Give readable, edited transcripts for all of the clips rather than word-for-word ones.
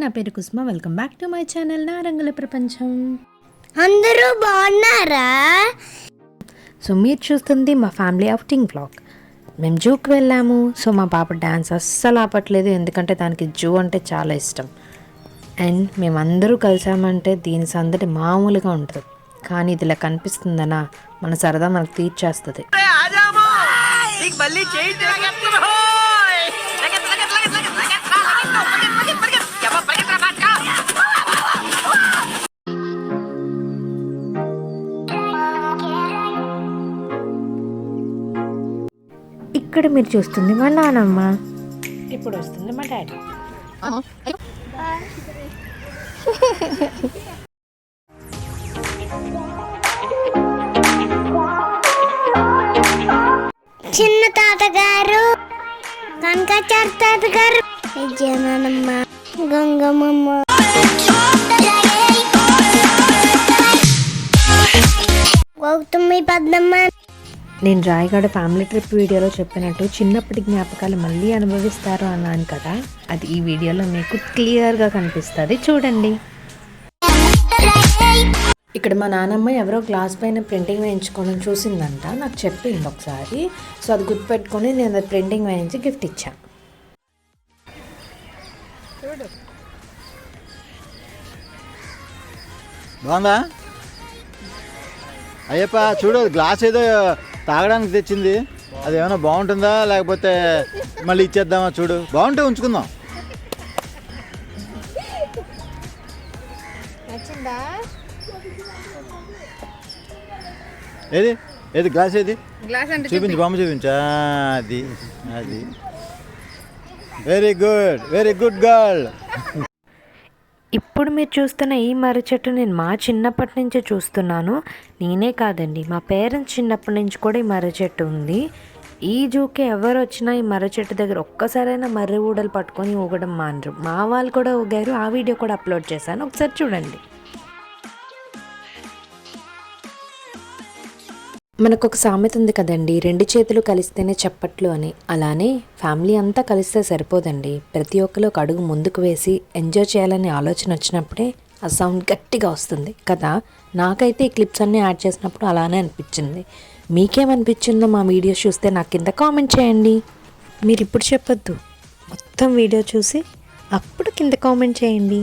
నా పేరు Kusuma. Welcome back to my channel నా రంగుల ప్రపంచం. అందరూ బాగున్నారా? సో మీరు చూస్తుంది మా ఫ్యామిలీ అవుటింగ్ వ్లాగ్. మేము జూకి వెళ్ళాము. సో మా పాప డ్యాన్స్ అస్సలు ఆపట్లేదు, ఎందుకంటే దానికి జూ అంటే చాలా ఇష్టం. అండ్ మేమందరూ కలిసామంటే దీని సందడి మామూలుగా ఉంటుంది. కానీ ఇది ఇలా కనిపిస్తుందనా మన సరదా మనకు తీర్చేస్తుంది. ఇక్కడ మీరు చూస్తుంది మా నానమ్మ, ఇప్పుడు వస్తుంది మా డాడీ. చిన్న తాతగారు, కనకాచార్య తాతగారు, జననమ్మ, గంగమ్మ, గౌతమి, పద్మమ్మ. నేను రాయగడ ఫ్యామిలీ ట్రిప్ వీడియోలో చెప్పినట్టు చిన్నప్పటి జ్ఞాపకాలు మళ్ళీ అనుభవిస్తారు అన్నాను కదా, అది ఈ వీడియోలో మీకు క్లియర్గా కనిపిస్తుంది, చూడండి. ఇక్కడ మా నాన్నమ్మ ఎవరో గ్లాస్ పైన ప్రింటింగ్ వేయించుకోవడం చూసిందంట, నాకు చెప్పింది ఒకసారి. సో అది గుర్తుపెట్టుకొని నేను అది ప్రింటింగ్ వేయించి గిఫ్ట్ ఇచ్చాను. బాగుందా అయ్యప్ప? చూడు, గ్లాస్ ఏదో తాగడానికి తెచ్చింది, అది ఏమైనా బాగుంటుందా లేకపోతే మళ్ళీ ఇచ్చేద్దామా? చూడు, బాగుంటే ఉంచుకుందాం. ఏది ఏది గ్లాస్ ఏది చూపించు, బొమ్మ చూపించా. అది అది వెరీ గుడ్ గర్ల్. ఇప్పుడు మీరు చూస్తున్న ఈ మర్రి చెట్టు నేను మా చిన్నప్పటి నుంచే చూస్తున్నాను. నేనే కాదండి, మా పేరెంట్స్ చిన్నప్పటి నుంచి కూడా ఈ మర్రి చెట్టు ఉంది. ఈ జూకి ఎవరు వచ్చినా ఈ మర్రి చెట్టు దగ్గర ఒక్కసారైనా మర్రి ఊడలు పట్టుకొని ఊగడం మానరు. మా వాళ్ళు కూడా ఊగారు, ఆ వీడియో కూడా అప్లోడ్ చేశాను, ఒకసారి చూడండి. మనకు ఒక సామెత ఉంది కదండి, రెండు చేతులు కలిస్తేనే చప్పట్లు అని. అలానే ఫ్యామిలీ అంతా కలిస్తే సరిపోదండి, ప్రతి ఒక్కరు ఒక అడుగు ముందుకు వేసి ఎంజాయ్ చేయాలనే ఆలోచన వచ్చినప్పుడే ఆ సౌండ్ గట్టిగా వస్తుంది కదా. నాకైతే ఈ క్లిప్స్ అన్నీ యాడ్ చేసినప్పుడు అలానే అనిపించింది. మీకేమనిపించిందో మా వీడియోస్ చూస్తే నాకు కింద కామెంట్ చేయండి. మీరు ఇప్పుడు చెప్పొద్దు, మొత్తం వీడియో చూసి అప్పుడు కింద కామెంట్ చేయండి.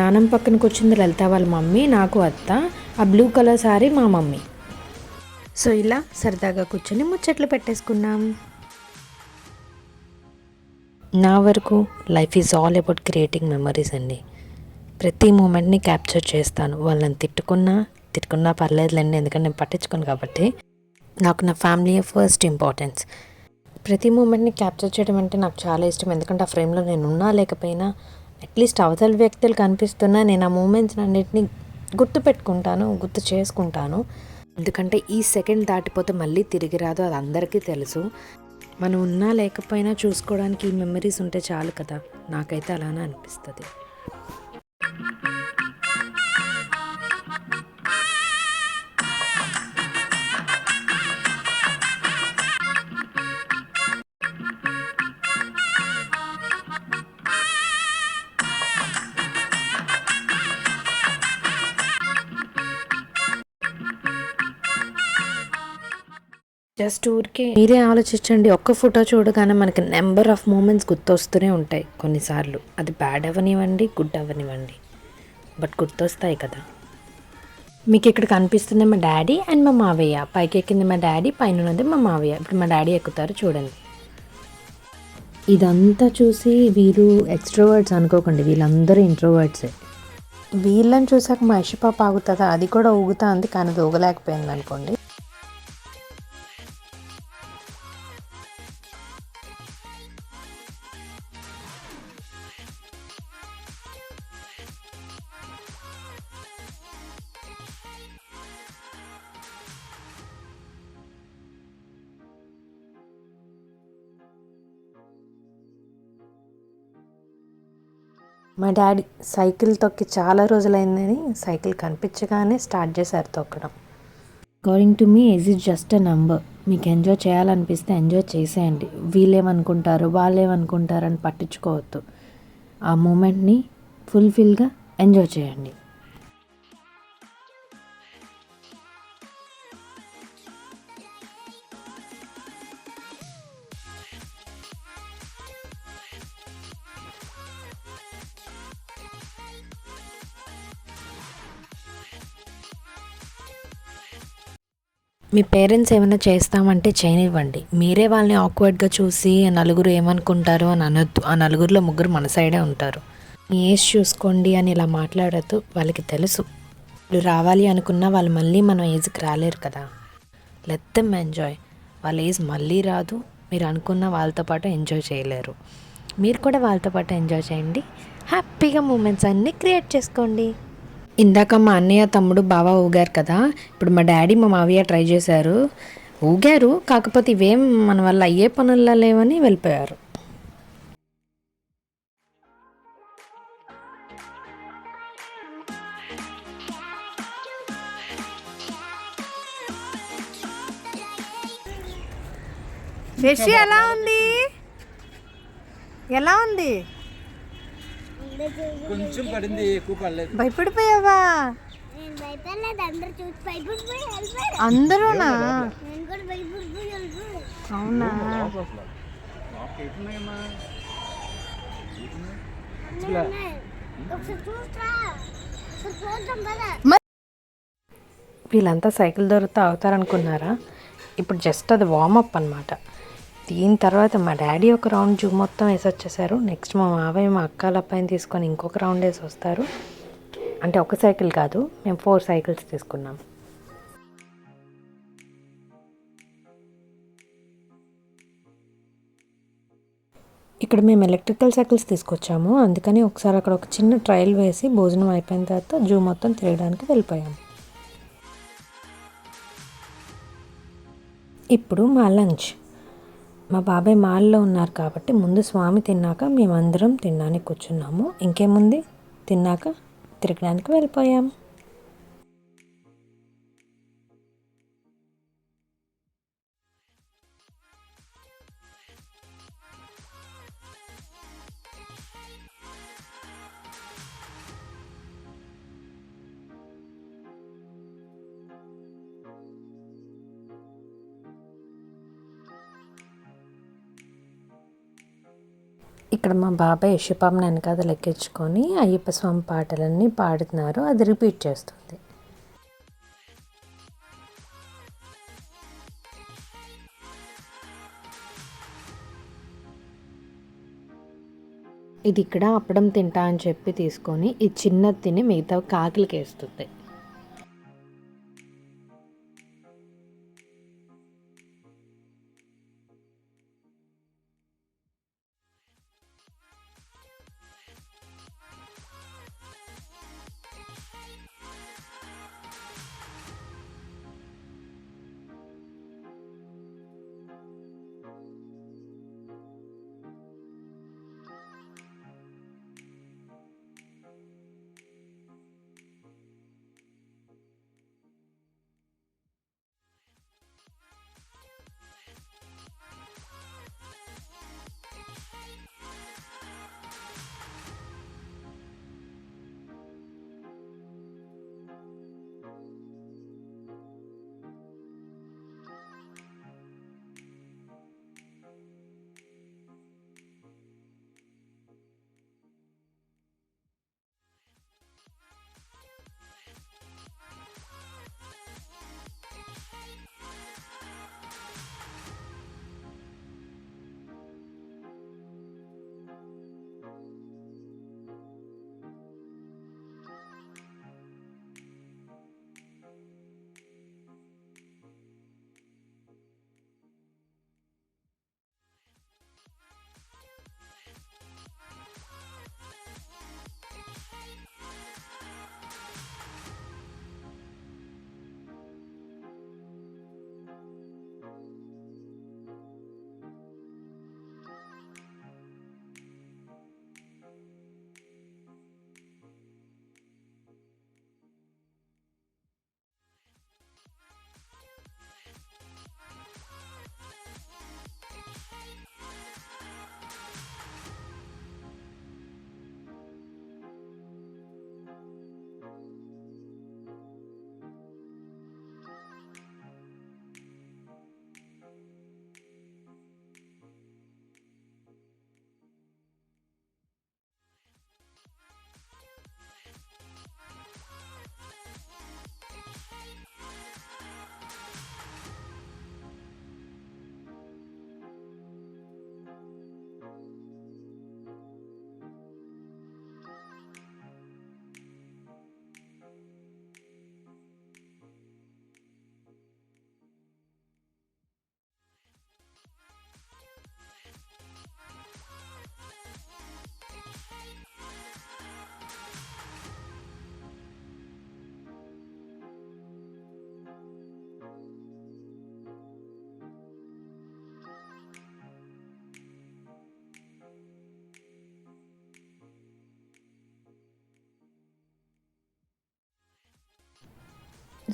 నానమ్మ పక్కన కూర్చుంది లలిత వాళ్ళ మమ్మీ, నాకు అత్త. ఆ బ్లూ కలర్ సారీ మా మమ్మీ. సో ఇలా సరదాగా కూర్చొని ముచ్చట్లు పెట్టేసుకున్నాం. నా వరకు life is all about creating memories అండి. ప్రతి మూమెంట్ని క్యాప్చర్ చేస్తాను. వాళ్ళని తిట్టుకున్నా పర్లేదులేండి, ఎందుకంటే నేను పట్టించుకోను కాబట్టి. నాకు నా ఫ్యామిలీ ఫస్ట్ ఇంపార్టెన్స్. ప్రతి మూమెంట్ని క్యాప్చర్ చేయడం అంటే నాకు చాలా ఇష్టం, ఎందుకంటే ఆ ఫ్రేమ్లో నేను ఉన్నా లేకపోయినా అట్లీస్ట్ అవతల వ్యక్తులు కనిపిస్తున్నా నేను ఆ మూమెంట్స్ అన్నింటినీ గుర్తు చేసుకుంటాను. ఎందుకంటే ఈ సెకండ్ దాటిపోతే మళ్ళీ తిరిగి రాదు, అది అందరికీ తెలుసు. మనం ఉన్నా లేకపోయినా చూసుకోవడానికి ఈ మెమరీస్ ఉంటే చాలు కదా, నాకైతే అలానే అనిపిస్తుంది. జస్ట్ ఊరికే మీరే ఆలోచించండి, ఒక్క ఫోటో చూడగానే మనకి నెంబర్ ఆఫ్ మూమెంట్స్ గుర్తొస్తూనే ఉంటాయి. కొన్నిసార్లు అది బ్యాడ్ అవ్వనివ్వండి, గుడ్ అవ్వనివ్వండి, బట్ గుర్తొస్తాయి కదా. మీకు ఇక్కడ కనిపిస్తుంది మా డాడీ అండ్ మా మావయ్య. పైకి ఎక్కింది మా డాడీ, పైన ఉన్నది మా మావయ్య. ఇప్పుడు మా డాడీ ఎక్కుతారు, చూడండి. ఇదంతా చూసి వీరు ఎక్స్ట్రోవర్డ్స్ అనుకోకండి, వీళ్ళందరూ ఇంట్రోవర్డ్సే. వీళ్ళని చూసాక మా యశపాప ఆగుతుందా, అది కూడా ఊగుతా ఉంది, కానీ అది ఊగలేకపోయింది అనుకోండి. మా డాడీ సైకిల్ తొక్కి చాలా రోజులైందని సైకిల్ కనిపించగానే స్టార్ట్ చేశారు తొక్కడం. According to me age is just a number. మీకు ఎంజాయ్ చేయాలనిపిస్తే ఎంజాయ్ చేసేయండి. వీళ్ళేమనుకుంటారు వాళ్ళేమనుకుంటారు అని పట్టించుకోవద్దు. ఆ మూమెంట్ని ఫుల్ఫిల్గా ఎంజాయ్ చేయండి. మీ పేరెంట్స్ ఏమైనా చేస్తామంటే చేయనివ్వండి. మీరే వాళ్ళని ఆక్వర్డ్గా చూసి నలుగురు ఏమనుకుంటారు అని అనొద్దు. ఆ నలుగురిలో ముగ్గురు మన సైడే ఉంటారు. మీ ఏజ్ చూసుకోండి అని ఇలా మాట్లాడద్దు. వాళ్ళకి తెలుసు ఇప్పుడు రావాలి అనుకున్నా వాళ్ళు మళ్ళీ మన ఏజ్కి రాలేరు కదా. Let them enjoy. వాళ్ళ ఏజ్ మళ్ళీ రాదు. మీరు అనుకున్న వాళ్ళతో పాటు ఎంజాయ్ చేయలేరు. మీరు కూడా వాళ్ళతో పాటు ఎంజాయ్ చేయండి. హ్యాపీగా మూమెంట్స్ అన్నీ క్రియేట్ చేసుకోండి. ఇందాక మా అన్నయ్య తమ్ముడు బావ ఊగారు కదా, ఇప్పుడు మా డాడీ మా మావయ్య ట్రై చేశారు. ఊగారు, కాకపోతే ఇవేం మన వల్ల అయ్యే పనుల్లో లేవని వెళ్ళిపోయారు. శశి ఎలా ఉంది? ఎలా ఉంది? కొంచెం పడింది, ఎక్కువ పడలేదు. భయపడిపోయావా? నేను భయపడలేదు, అందరూ చూసి భయపడిపోయి వెళ్ళిపోయారు. అందరూనా? నేను కూడా భయపడిపోయి వెళ్ళిపోయాను. అవునా? ఒకసారి చూస్తా, ఒకసారి చూద్దాం కదా. వీళ్ళంతా సైకిల్ దొరికితే అవుతారనుకున్నారా? ఇప్పుడు జస్ట్ అది వార్మప్ అనమాట. దీని తర్వాత మా డాడీ ఒక రౌండ్ జూ మొత్తం వేసి వచ్చేసారు. నెక్స్ట్ మా మావయ్య మా అక్కల అబ్బాయిని తీసుకొని ఇంకొక రౌండ్ వేసి వస్తారు. అంటే ఒక సైకిల్ కాదు, మేము 4 సైకిల్స్ తీసుకున్నాం. ఇక్కడ మేము ఎలక్ట్రికల్ సైకిల్స్ తీసుకొచ్చాము. అందుకని ఒకసారి అక్కడ ఒక చిన్న ట్రయల్ వేసి భోజనం అయిపోయిన తర్వాత జూ మొత్తం తిరగడానికి వెళ్ళిపోయాము. ఇప్పుడు మా లంచ్. మా బాబాయ్ మాల్లో ఉన్నారు కాబట్టి ముందు స్వామి తిన్నాక మేమందరం తినడానికి కూర్చున్నాము. ఇంకేముంది, తిన్నాక తిరగడానికి వెళ్ళిపోయాము. ఇక్కడ మా బాబాయ్ యశపాపని వెనకాల లెక్కించుకొని అయ్యప్ప స్వామి పాటలన్నీ పాడుతున్నారు. అది రిపీట్ చేస్తుంది. ఇది ఇక్కడ అప్పడం తింటా అని చెప్పి తీసుకొని ఈ చిన్నది తిని మిగతా కాకిలకి వేస్తుంది.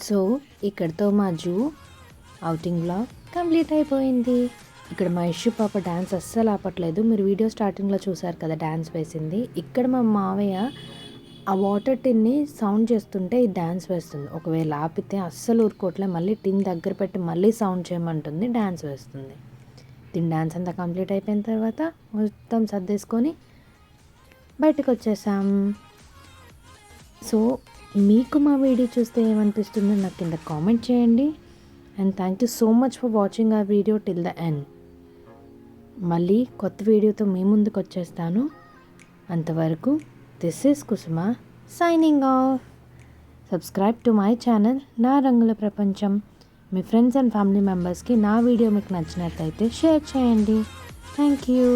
సో ఇక్కడితో మా జూ అవుటింగ్ బ్లాగ్ కంప్లీట్ అయిపోయింది. ఇక్కడ మా ఇష్యూ పాప డ్యాన్స్ అస్సలు ఆపట్లేదు. మీరు వీడియో స్టార్టింగ్లో చూసారు కదా డ్యాన్స్ వేసింది. ఇక్కడ మా మావయ్య ఆ వాటర్ టిన్ని సౌండ్ చేస్తుంటే ఈ డ్యాన్స్ వేస్తుంది. ఒకవేళ ఆపితే అస్సలు ఊరుకోవట్లే, మళ్ళీ టిన్ దగ్గర పెట్టి మళ్ళీ సౌండ్ చేయమంటుంది, డ్యాన్స్ వేస్తుంది. దీని డ్యాన్స్ అంతా కంప్లీట్ అయిపోయిన తర్వాత మొత్తం సర్దేసుకొని బయటకు వచ్చేసాం. సో మీకు మా వీడియో చూస్తే ఏమనిపిస్తుందో నాకు కింద కామెంట్ చేయండి. And thank you so much for watching ఆ వీడియో టిల్ ద ఎండ్. మళ్ళీ కొత్త వీడియోతో మీ ముందుకు వచ్చేస్తాను. అంతవరకు this is Kusuma signing off. Subscribe to my channel నా రంగుల ప్రపంచం. మీ ఫ్రెండ్స్ అండ్ ఫ్యామిలీ మెంబర్స్కి నా వీడియో మీకు నచ్చినట్లయితే షేర్ చేయండి. Thank you.